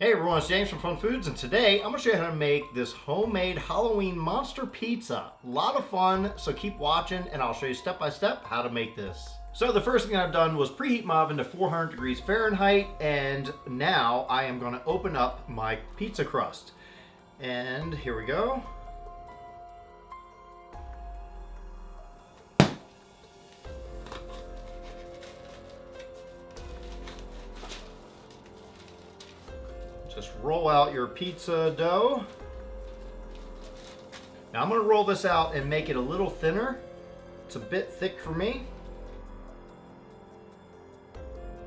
Hey everyone, it's James from FunFoods, and today I'm going to show you how to make this homemade Halloween monster pizza. A lot of fun, so keep watching and I'll show you step by step how to make this. So the first thing I've done was preheat my oven to 400 degrees Fahrenheit, and now I am going to open up my pizza crust. And here we go. Just roll out your pizza dough. Now I'm going to roll this out and make it a little thinner. It's a bit thick for me.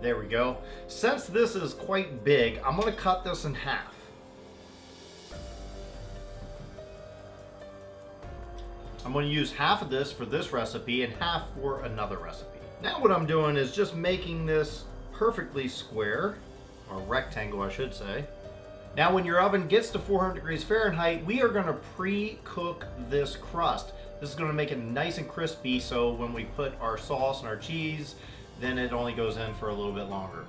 There we go. Since this is quite big, I'm going to cut this in half. I'm going to use half of this for this recipe and half for another recipe. Now what I'm doing is just making this perfectly square, or rectangle I should say. Now when your oven gets to 400 degrees Fahrenheit, we are going to pre-cook this crust. This is going to make it nice and crispy, so when we put our sauce and our cheese, then it only goes in for a little bit longer.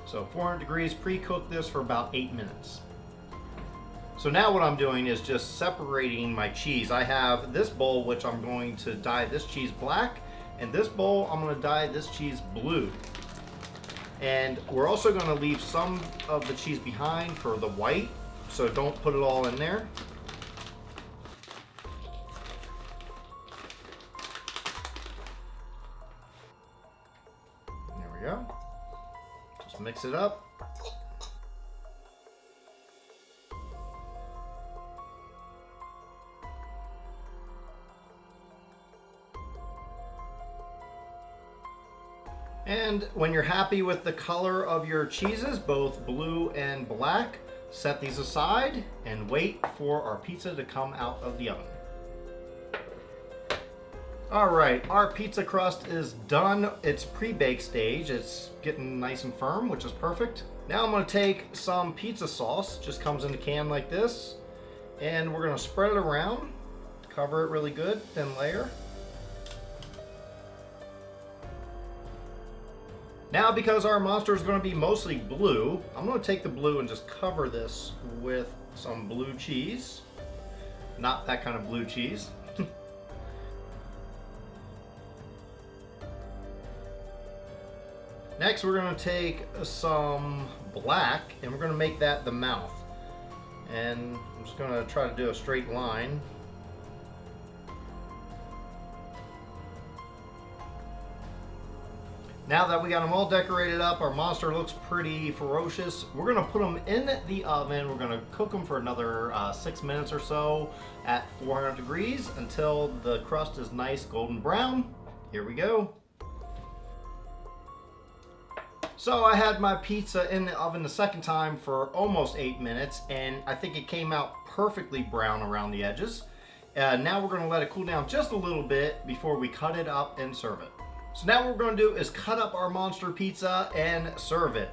So 400 degrees, pre-cook this for about 8 minutes. So now what I'm doing is just separating my cheese. I have this bowl which I'm going to dye this cheese black, and this bowl I'm going to dye this cheese blue. And we're also going to leave some of the cheese behind for the white, so don't put it all in there. There we go. Just mix it up. And when you're happy with the color of your cheeses, both blue and black, set these aside and wait for our pizza to come out of the oven. All right, our pizza crust is done. It's pre-bake stage. It's getting nice and firm, which is perfect. Now I'm gonna take some pizza sauce, just comes in a can like this, and we're gonna spread it around, cover it really good, thin layer. Now, because our monster is going to be mostly blue, I'm going to take the blue and just cover this with some blue cheese. Not that kind of blue cheese. Next, we're going to take some black and we're going to make that the mouth. And I'm just going to try to do a straight line. Now that we got them all decorated up, our monster looks pretty ferocious. We're gonna put them in the oven. We're gonna cook them for another 6 minutes or so at 400 degrees until the crust is nice golden brown. Here we go. So I had my pizza in the oven the second time for almost 8 minutes, and I think it came out perfectly brown around the edges. Now we're gonna let it cool down just a little bit before we cut it up and serve it. So now what we're going to do is cut up our monster pizza and serve it.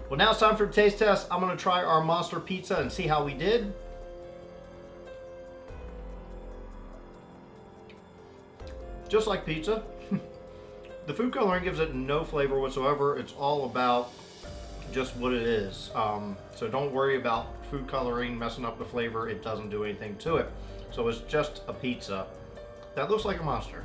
Well, now it's time for the taste test. I'm going to try our monster pizza and see how we did. Just like pizza. The food coloring gives it no flavor whatsoever. It's all about just what it is. So don't worry about food coloring messing up the flavor. It doesn't do anything to it. So it's just a pizza that looks like a monster.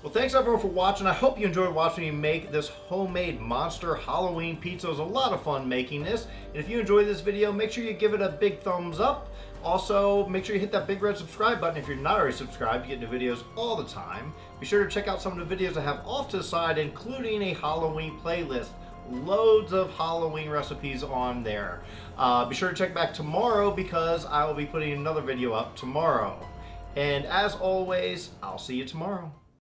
Well, thanks everyone for watching. I hope you enjoyed watching me make this homemade monster Halloween pizza. It was a lot of fun making this. And if you enjoyed this video, make sure you give it a big thumbs up. Also, make sure you hit that big red subscribe button if you're not already subscribed. You get new videos all the time. Be sure to check out some of the videos I have off to the side, including a Halloween playlist. Loads of Halloween recipes on there. Be sure to check back tomorrow because I will be putting another video up tomorrow. And as always, I'll see you tomorrow.